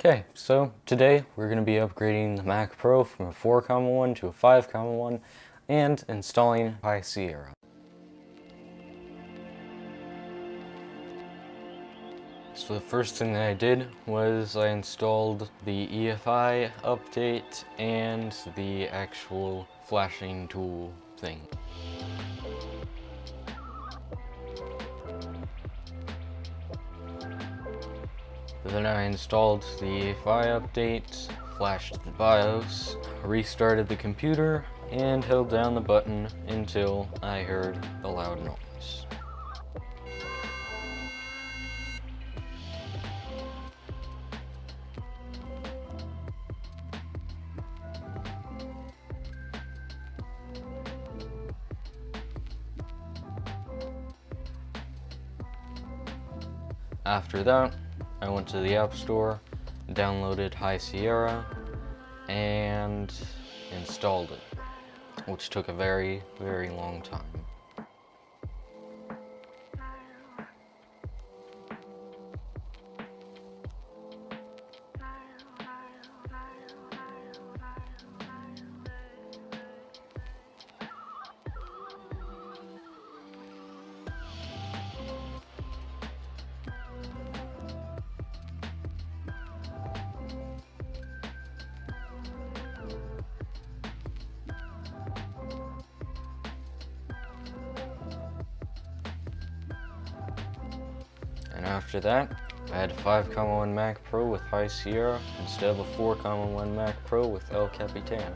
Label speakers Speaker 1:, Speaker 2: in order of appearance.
Speaker 1: Okay, so today we're going to be upgrading the Mac Pro from a 4,1 to a 5,1 and installing High Sierra. So the first thing that I did was I installed the EFI update and the actual flashing tool thing. Then I installed the EFI update, flashed the BIOS, restarted the computer, and held down the button until I heard a loud noise. After that, I went to the App Store, downloaded High Sierra, and installed it, which took a very, very long time. And after that, I had a 5,1 Mac Pro with High Sierra instead of a 4,1 Mac Pro with El Capitan.